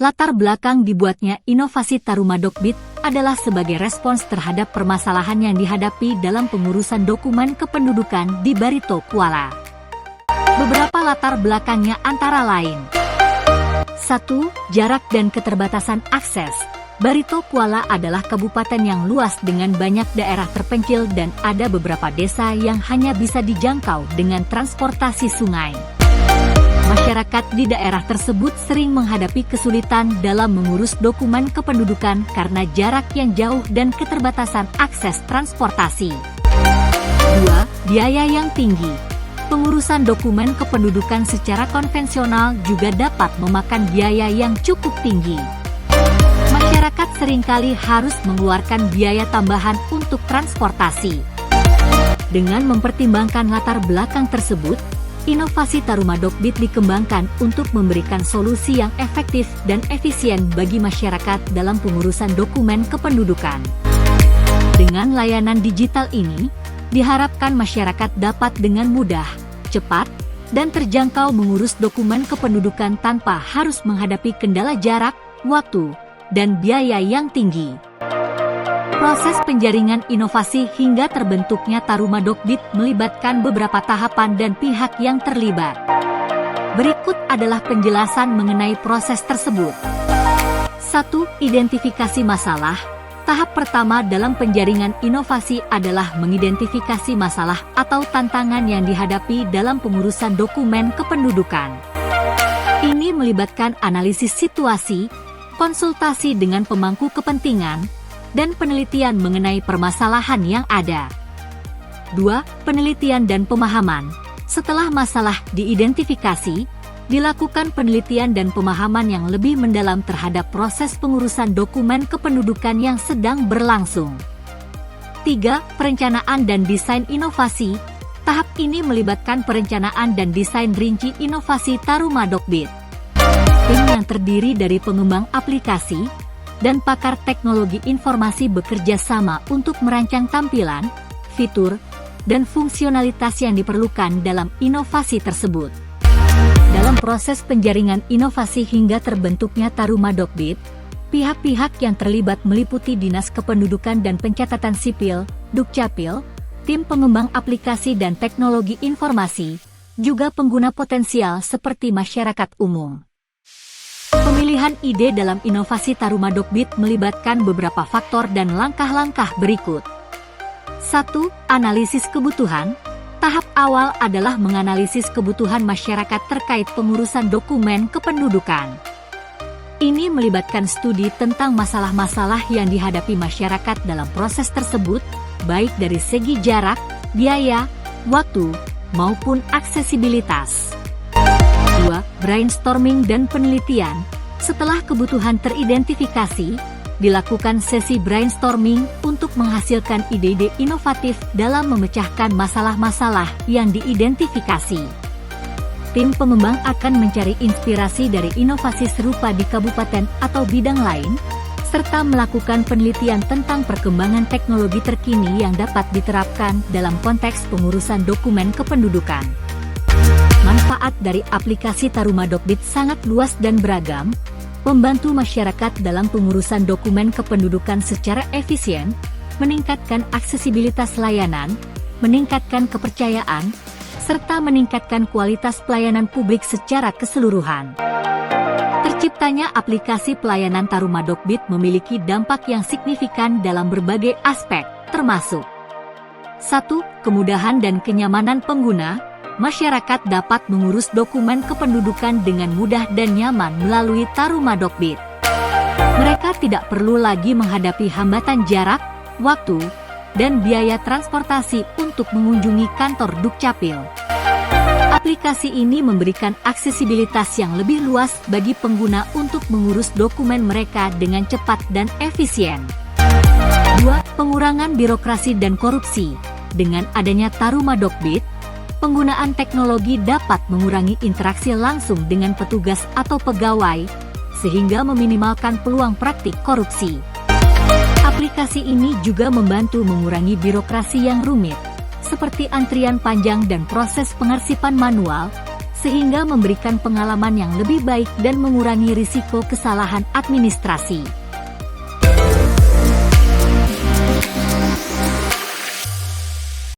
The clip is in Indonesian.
Latar belakang dibuatnya inovasi Taruma Dokbit adalah sebagai respons terhadap permasalahan yang dihadapi dalam pengurusan dokumen kependudukan di Barito Kuala. Beberapa latar belakangnya antara lain: 1. Jarak dan keterbatasan akses. Barito Kuala adalah kabupaten yang luas dengan banyak daerah terpencil dan ada beberapa desa yang hanya bisa dijangkau dengan transportasi sungai. Masyarakat di daerah tersebut sering menghadapi kesulitan dalam mengurus dokumen kependudukan karena jarak yang jauh dan keterbatasan akses transportasi. 2. Biaya yang tinggi. Pengurusan dokumen kependudukan secara konvensional juga dapat memakan biaya yang cukup tinggi. Masyarakat seringkali harus mengeluarkan biaya tambahan untuk transportasi. Dengan mempertimbangkan latar belakang tersebut, inovasi Taruma Dokbit dikembangkan untuk memberikan solusi yang efektif dan efisien bagi masyarakat dalam pengurusan dokumen kependudukan. Dengan layanan digital ini, diharapkan masyarakat dapat dengan mudah, cepat, dan terjangkau mengurus dokumen kependudukan tanpa harus menghadapi kendala jarak, waktu, dan biaya yang tinggi. Proses penjaringan inovasi hingga terbentuknya Taruma Dokbit melibatkan beberapa tahapan dan pihak yang terlibat. Berikut adalah penjelasan mengenai proses tersebut. 1. Identifikasi masalah. Tahap pertama dalam penjaringan inovasi adalah mengidentifikasi masalah atau tantangan yang dihadapi dalam pengurusan dokumen kependudukan. Ini melibatkan analisis situasi, konsultasi dengan pemangku kepentingan, dan penelitian mengenai permasalahan yang ada. 2. Penelitian dan pemahaman. Setelah masalah diidentifikasi, dilakukan penelitian dan pemahaman yang lebih mendalam terhadap proses pengurusan dokumen kependudukan yang sedang berlangsung. 3. Perencanaan dan desain inovasi. Tahap ini melibatkan perencanaan dan desain rinci inovasi Taruma Dokbit. Tim yang terdiri dari pengembang aplikasi dan pakar teknologi informasi bekerja sama untuk merancang tampilan, fitur, dan fungsionalitas yang diperlukan dalam inovasi tersebut. Dalam proses penjaringan inovasi hingga terbentuknya Taruma Dokbit, pihak-pihak yang terlibat meliputi Dinas Kependudukan dan Pencatatan Sipil, Dukcapil, tim pengembang aplikasi dan teknologi informasi, juga pengguna potensial seperti masyarakat umum. Pemilihan ide dalam inovasi Taruma Dokbit melibatkan beberapa faktor dan langkah-langkah berikut. 1. Analisis kebutuhan. Tahap awal adalah menganalisis kebutuhan masyarakat terkait pengurusan dokumen kependudukan. Ini melibatkan studi tentang masalah-masalah yang dihadapi masyarakat dalam proses tersebut, baik dari segi jarak, biaya, waktu, maupun aksesibilitas. 2. Brainstorming dan penelitian. Setelah kebutuhan teridentifikasi, dilakukan sesi brainstorming untuk menghasilkan ide-ide inovatif dalam memecahkan masalah-masalah yang diidentifikasi. Tim pengembang akan mencari inspirasi dari inovasi serupa di kabupaten atau bidang lain, serta melakukan penelitian tentang perkembangan teknologi terkini yang dapat diterapkan dalam konteks pengurusan dokumen kependudukan. Manfaat dari aplikasi Taruma Dokbit sangat luas dan beragam, membantu masyarakat dalam pengurusan dokumen kependudukan secara efisien, meningkatkan aksesibilitas layanan, meningkatkan kepercayaan, serta meningkatkan kualitas pelayanan publik secara keseluruhan. Terciptanya aplikasi pelayanan Taruma Dokbit memiliki dampak yang signifikan dalam berbagai aspek, termasuk 1. Kemudahan dan kenyamanan pengguna. Masyarakat dapat mengurus dokumen kependudukan dengan mudah dan nyaman melalui Taruma Dokbit. Mereka tidak perlu lagi menghadapi hambatan jarak, waktu, dan biaya transportasi untuk mengunjungi kantor Dukcapil. Aplikasi ini memberikan aksesibilitas yang lebih luas bagi pengguna untuk mengurus dokumen mereka dengan cepat dan efisien. 2. Pengurangan birokrasi dan korupsi. Dengan adanya Taruma Dokbit, penggunaan teknologi dapat mengurangi interaksi langsung dengan petugas atau pegawai, sehingga meminimalkan peluang praktik korupsi. Aplikasi ini juga membantu mengurangi birokrasi yang rumit, seperti antrian panjang dan proses pengarsipan manual, sehingga memberikan pengalaman yang lebih baik dan mengurangi risiko kesalahan administrasi.